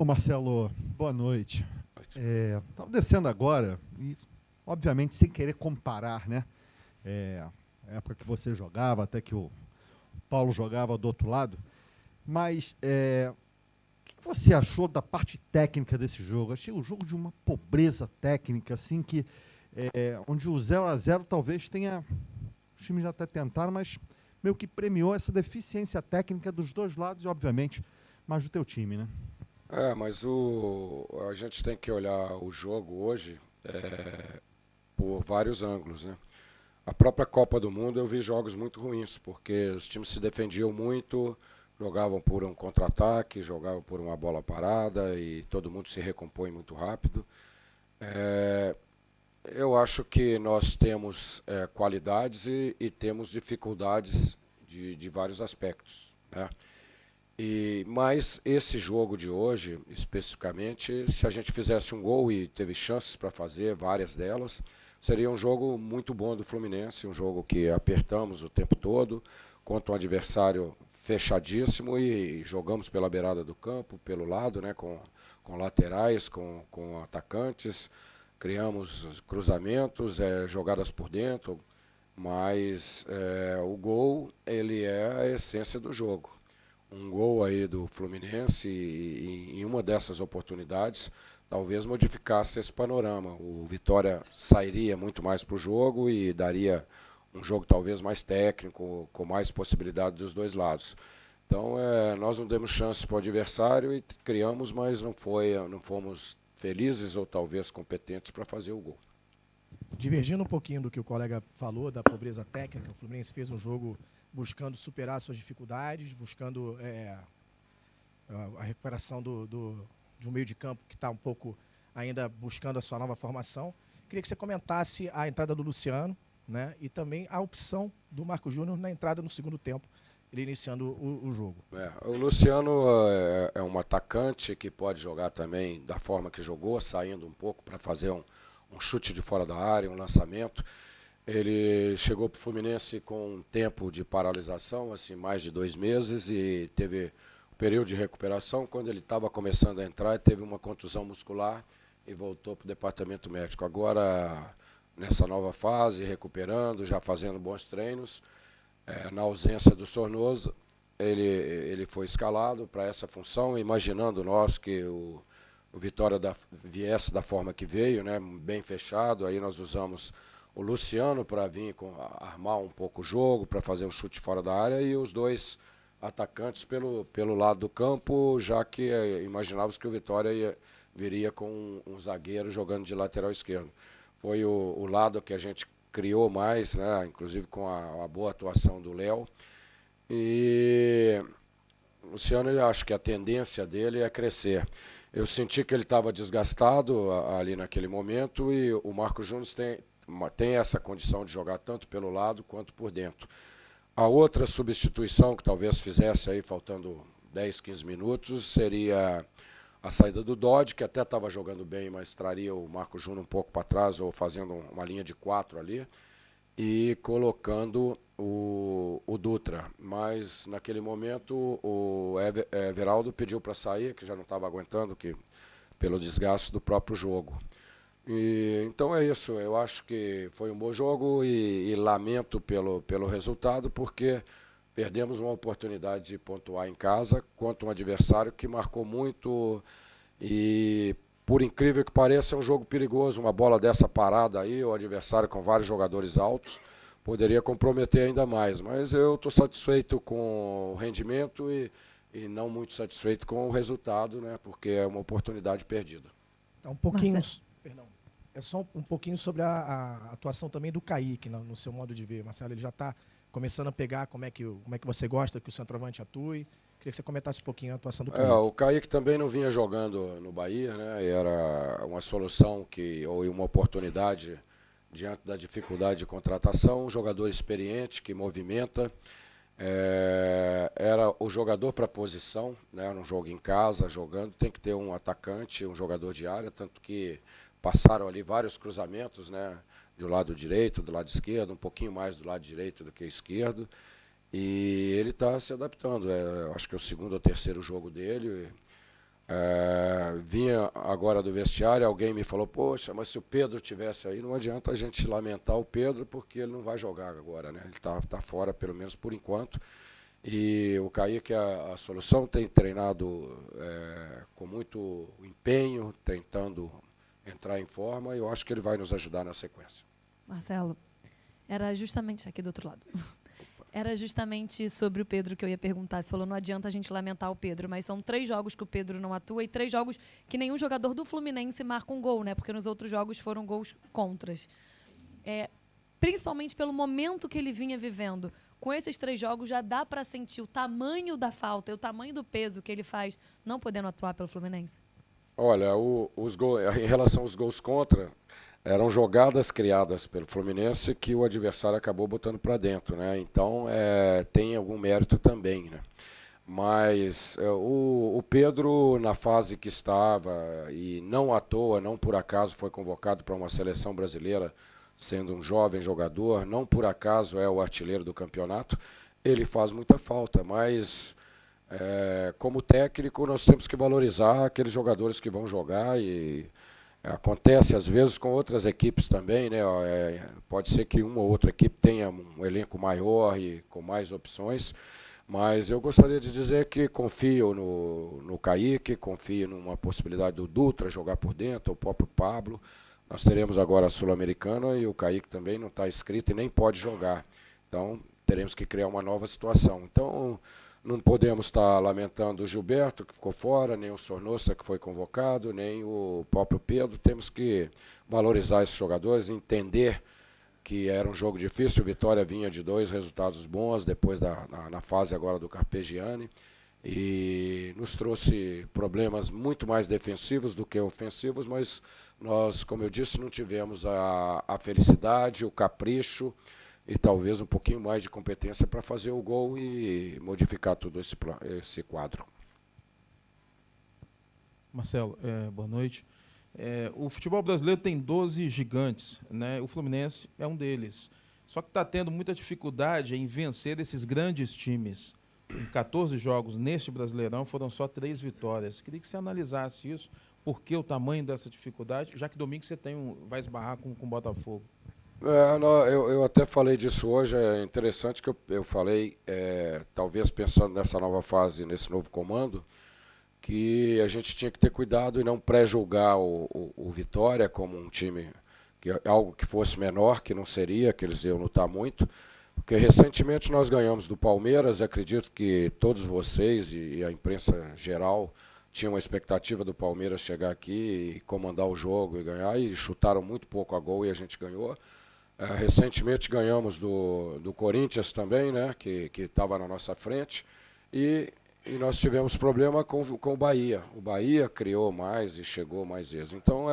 Ô Marcelo, boa noite. Estava descendo agora e, obviamente, sem querer comparar, né? A época que você jogava, até que o Paulo jogava do outro lado. Mas o que você achou da parte técnica desse jogo? Achei o jogo de uma pobreza técnica, assim, onde o 0-0 talvez tenha... Os times até tentaram, mas meio que premiou essa deficiência técnica dos dois lados e, obviamente, mais do teu time, né? Mas a gente tem que olhar o jogo hoje por vários ângulos, né? A própria Copa do Mundo eu vi jogos muito ruins, porque os times se defendiam muito, jogavam por um contra-ataque, jogavam por uma bola parada e todo mundo se recompõe muito rápido. É, eu acho que nós temos qualidades e temos dificuldades de vários aspectos, né? Mas esse jogo de hoje, especificamente, se a gente fizesse um gol e teve chances para fazer várias delas, seria um jogo muito bom do Fluminense, um jogo que apertamos o tempo todo, contra um adversário fechadíssimo e jogamos pela beirada do campo, pelo lado, né, com laterais, com atacantes, criamos cruzamentos, jogadas por dentro, mas o gol ele é a essência do jogo. Um gol aí do Fluminense e em uma dessas oportunidades talvez modificasse esse panorama. O Vitória sairia muito mais para o jogo e daria um jogo talvez mais técnico, com mais possibilidade dos dois lados. Então nós não demos chance para o adversário e criamos, mas não fomos felizes ou talvez competentes para fazer o gol. Divergindo um pouquinho do que o colega falou, da pobreza técnica, o Fluminense fez um jogo buscando superar suas dificuldades, buscando a recuperação de um meio de campo que está um pouco ainda buscando a sua nova formação. Queria que você comentasse a entrada do Luciano, né, e também a opção do Marco Júnior na entrada no segundo tempo, ele iniciando o jogo. O Luciano é um atacante que pode jogar também da forma que jogou, saindo um pouco para fazer um chute de fora da área, um lançamento. Ele chegou para o Fluminense com um tempo de paralisação, assim, mais de 2 meses, e teve um período de recuperação. Quando ele estava começando a entrar, teve uma contusão muscular e voltou para o departamento médico. Agora, nessa nova fase, recuperando, já fazendo bons treinos, na ausência do Sornosa, ele foi escalado para essa função, imaginando nós que o Vitória viesse da forma que veio, né, bem fechado. Aí nós usamos o Luciano para vir armar um pouco o jogo, para fazer um chute fora da área, e os dois atacantes pelo lado do campo, já que imaginávamos que o Vitória viria com um zagueiro jogando de lateral esquerdo. Foi o lado que a gente criou mais, né, inclusive com a boa atuação do Léo. E o Luciano, eu acho que a tendência dele é crescer. Eu senti que ele estava desgastado ali naquele momento, e o Marco Júnior tem essa condição de jogar tanto pelo lado quanto por dentro. A outra substituição que talvez fizesse aí, faltando 10, 15 minutos, seria a saída do Dodge, que até estava jogando bem, mas traria o Marco Júnior um pouco para trás, ou fazendo uma linha de 4 ali, e colocando o Dutra. Mas naquele momento o Everaldo pediu para sair, que já não estava aguentando, pelo desgaste do próprio jogo. Então é isso, eu acho que foi um bom jogo e lamento pelo resultado, porque perdemos uma oportunidade de pontuar em casa contra um adversário que marcou muito e, por incrível que pareça, é um jogo perigoso. Uma bola dessa parada aí, o adversário com vários jogadores altos, poderia comprometer ainda mais. Mas eu estou satisfeito com o rendimento e não muito satisfeito com o resultado, né, porque é uma oportunidade perdida. Então, um pouquinho... Perdão. É só um pouquinho sobre a atuação também do Kaique, no seu modo de ver, Marcelo. Ele já está começando a pegar como é que você gosta que o centroavante atue. Queria que você comentasse um pouquinho a atuação do Kaique. O Kaique também não vinha jogando no Bahia, né? Era uma solução ou uma oportunidade diante da dificuldade de contratação. Um jogador experiente que movimenta. Era o jogador para a posição, né? Num jogo em casa, jogando, tem que ter um atacante, um jogador de área, tanto que passaram ali vários cruzamentos, né, do lado direito, do lado esquerdo, um pouquinho mais do lado direito do que esquerdo, e ele está se adaptando. Acho que é o segundo ou terceiro jogo dele, Vinha agora do vestiário, alguém me falou, poxa, mas se o Pedro tivesse aí, não adianta a gente lamentar o Pedro, porque ele não vai jogar agora, né? Ele tá fora, pelo menos por enquanto. E o Kaique, a solução, tem treinado com muito empenho, tentando entrar em forma, e eu acho que ele vai nos ajudar na sequência. Marcelo, era justamente aqui do outro lado. Era justamente sobre o Pedro que eu ia perguntar. Você falou, não adianta a gente lamentar o Pedro, mas são 3 jogos que o Pedro não atua e 3 jogos que nenhum jogador do Fluminense marca um gol, né? Porque nos outros jogos foram gols contras. Principalmente pelo momento que ele vinha vivendo. Com esses 3 jogos já dá para sentir o tamanho da falta e o tamanho do peso que ele faz não podendo atuar pelo Fluminense? Olha, em relação aos gols contra, eram jogadas criadas pelo Fluminense que o adversário acabou botando para dentro, né? Então tem algum mérito também, né? Mas o Pedro, na fase que estava, e não à toa, não por acaso foi convocado para uma seleção brasileira, sendo um jovem jogador, não por acaso é o artilheiro do campeonato, ele faz muita falta, mas como técnico nós temos que valorizar aqueles jogadores que vão jogar e acontece às vezes com outras equipes também, né? Pode ser que uma ou outra equipe tenha um elenco maior e com mais opções, mas eu gostaria de dizer que confio no Kaique, confio numa possibilidade do Dutra jogar por dentro, o próprio Pablo. Nós teremos agora a Sul-Americana e o Kaique também não está inscrito e nem pode jogar. Então teremos que criar uma nova situação. Então não podemos estar lamentando o Gilberto, que ficou fora, nem o Sornosa, que foi convocado, nem o próprio Pedro. Temos que valorizar esses jogadores, entender que era um jogo difícil. O Vitória vinha de 2 resultados bons, depois na fase agora do Carpegiani, e nos trouxe problemas muito mais defensivos do que ofensivos, mas nós, como eu disse, não tivemos a felicidade, o capricho, e talvez um pouquinho mais de competência para fazer o gol e modificar todo esse quadro. Marcelo, boa noite. O futebol brasileiro tem 12 gigantes, né? O Fluminense é um deles. Só que está tendo muita dificuldade em vencer esses grandes times. Em 14 jogos neste Brasileirão foram só 3 vitórias. Queria que você analisasse isso, por que o tamanho dessa dificuldade, já que domingo você vai esbarrar com o Botafogo. Eu até falei disso hoje, é interessante que eu falei, talvez pensando nessa nova fase, nesse novo comando, que a gente tinha que ter cuidado e não pré-julgar o Vitória como um time, algo que fosse menor, que não seria, que eles iam lutar muito, porque recentemente nós ganhamos do Palmeiras, acredito que todos vocês e a imprensa geral tinham a expectativa do Palmeiras chegar aqui e comandar o jogo e ganhar, e chutaram muito pouco a gol e a gente ganhou. Recentemente ganhamos do Corinthians também, né, que estava na nossa frente, e nós tivemos problema com o Bahia. O Bahia criou mais e chegou mais vezes. Então,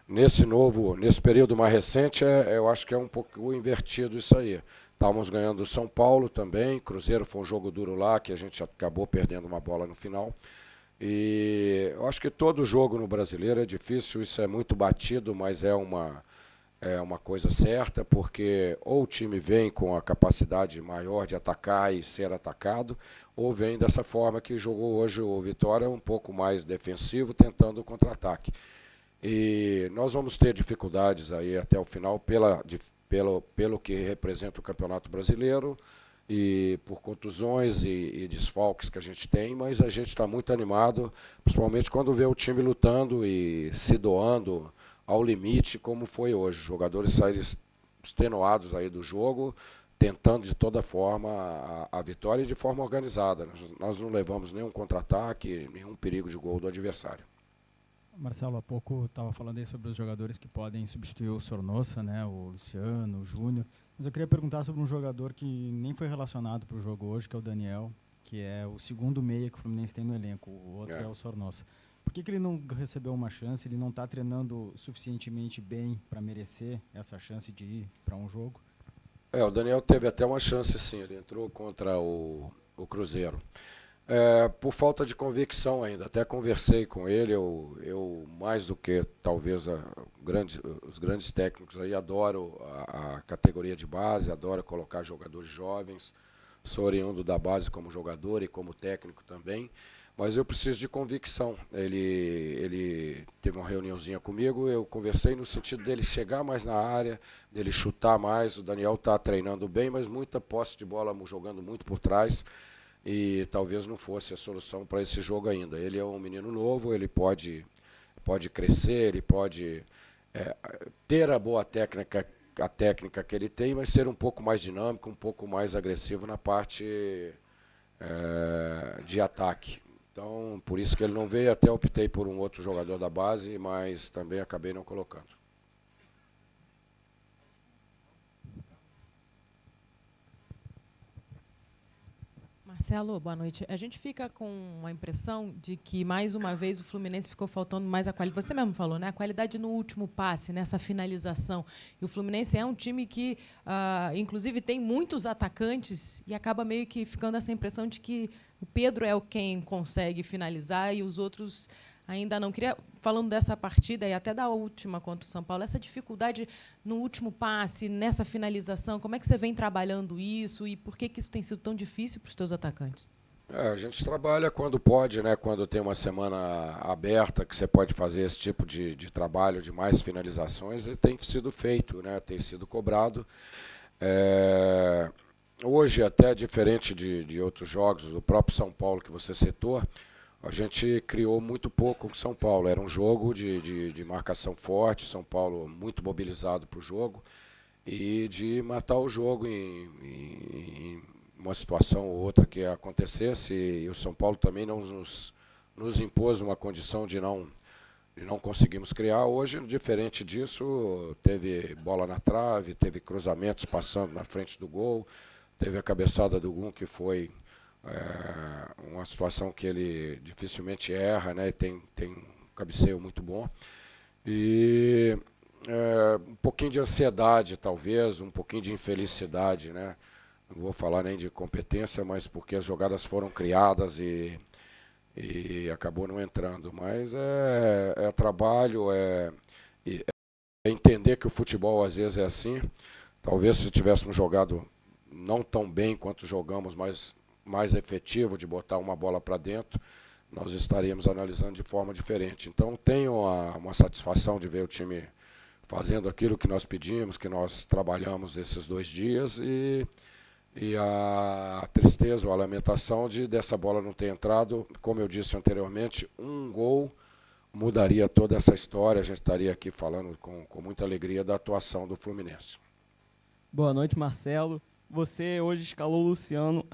nesse período mais recente, eu acho que é um pouco invertido isso aí. Estávamos ganhando do São Paulo também, Cruzeiro foi um jogo duro lá, que a gente acabou perdendo uma bola no final. E eu acho que todo jogo no Brasileiro é difícil, isso é muito batido, mas é uma coisa certa, porque ou o time vem com a capacidade maior de atacar e ser atacado, ou vem dessa forma que jogou hoje o Vitória, um pouco mais defensivo, tentando o contra-ataque. E nós vamos ter dificuldades aí até o final pelo que representa o Campeonato Brasileiro e por contusões e desfalques que a gente tem, mas a gente está muito animado, principalmente quando vê o time lutando e se doando ao limite, como foi hoje. Os jogadores saíram extenuados aí do jogo, tentando de toda forma a vitória e de forma organizada. Nós não levamos nenhum contra-ataque, nenhum perigo de gol do adversário. Marcelo, há pouco estava falando aí sobre os jogadores que podem substituir o Sornosa, né, o Luciano, o Júnior. Mas eu queria perguntar sobre um jogador que nem foi relacionado para o jogo hoje, que é o Daniel, que é o segundo meia que o Fluminense tem no elenco. O outro é o Sornosa. Por que ele não recebeu uma chance? Ele não está treinando suficientemente bem para merecer essa chance de ir para um jogo? O Daniel teve até uma chance, sim. Ele entrou contra o Cruzeiro. Por falta de convicção ainda. Até conversei com ele. Eu mais do que talvez os grandes técnicos aí, adoro a categoria de base, adoro colocar jogadores jovens. Sou oriundo da base como jogador e como técnico também. mas eu preciso de convicção. Ele teve uma reuniãozinha comigo, eu conversei no sentido dele chegar mais na área, dele chutar mais. O Daniel está treinando bem, mas muita posse de bola, jogando muito por trás, e talvez não fosse a solução para esse jogo ainda. Ele é um menino novo, ele pode crescer, ele pode ter a boa técnica, a técnica que ele tem, mas ser um pouco mais dinâmico, um pouco mais agressivo na parte de ataque. Então, por isso que ele não veio, até optei por um outro jogador da base, mas também acabei não colocando. Marcelo, boa noite. A gente fica com a impressão de que, mais uma vez, o Fluminense ficou faltando mais a qualidade. Você mesmo falou, né? A qualidade no último passe, nessa finalização. E o Fluminense é um time que, inclusive, tem muitos atacantes e acaba meio que ficando essa impressão de que o Pedro é quem consegue finalizar e os outros ainda não. Falando dessa partida e até da última contra o São Paulo, essa dificuldade no último passe, nessa finalização, como é que você vem trabalhando isso e por que isso tem sido tão difícil para os seus atacantes? A gente trabalha quando pode, né? Quando tem uma semana aberta que você pode fazer esse tipo de trabalho de mais finalizações, e tem sido feito, né? Tem sido cobrado. Hoje, até diferente de outros jogos, do próprio São Paulo que você citou, a gente criou muito pouco com São Paulo. Era um jogo de marcação forte, São Paulo muito mobilizado para o jogo, e de matar o jogo em uma situação ou outra que acontecesse, e o São Paulo também não nos impôs uma condição de não conseguimos criar. Hoje, diferente disso, teve bola na trave, teve cruzamentos passando na frente do gol, teve a cabeçada do Gum, que foi uma situação que ele dificilmente erra, né? Tem um cabeceio muito bom. E um pouquinho de ansiedade, talvez, um pouquinho de infelicidade, né? Não vou falar nem de competência, mas porque as jogadas foram criadas e acabou não entrando. Mas é trabalho, é entender que o futebol às vezes é assim. Talvez se tivéssemos jogado não tão bem quanto jogamos, mas mais efetivo de botar uma bola para dentro, nós estaríamos analisando de forma diferente. Então tenho uma satisfação de ver o time fazendo aquilo que nós pedimos, que nós trabalhamos esses 2 dias, e a tristeza ou a lamentação dessa bola não ter entrado. Como eu disse anteriormente, um gol mudaria toda essa história. A gente estaria aqui falando com muita alegria da atuação do Fluminense. Boa noite, Marcelo. Você hoje escalou o Luciano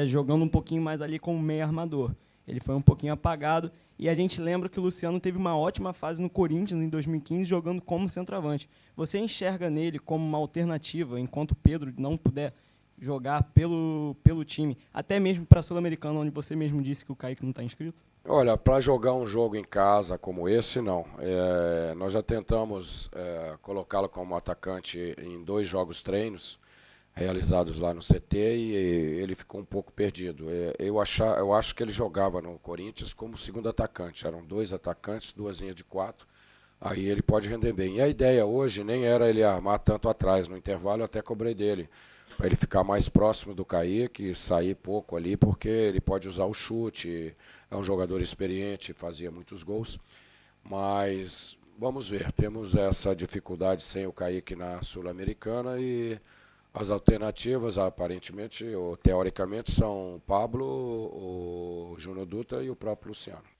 jogando um pouquinho mais ali como meio armador. Ele foi um pouquinho apagado e a gente lembra que o Luciano teve uma ótima fase no Corinthians em 2015 jogando como centroavante. Você enxerga nele como uma alternativa enquanto o Pedro não puder jogar pelo time, até mesmo para a Sul-Americana, onde você mesmo disse que o Kaique não está inscrito? Olha, para jogar um jogo em casa como esse, não. Nós já tentamos colocá-lo como atacante em 2 jogos treinos realizados lá no CT e ele ficou um pouco perdido. Eu acho que ele jogava no Corinthians como segundo atacante. Eram 2 atacantes, 2 linhas de 4. Aí ele pode render bem. E a ideia hoje nem era ele armar tanto atrás. No intervalo eu até cobrei dele, para ele ficar mais próximo do Kaique, sair pouco ali, porque ele pode usar o chute, é um jogador experiente, fazia muitos gols. Mas vamos ver, temos essa dificuldade sem o Kaique na Sul-Americana, e as alternativas, aparentemente ou teoricamente, são o Pablo, o Júnior Dutra e o próprio Luciano.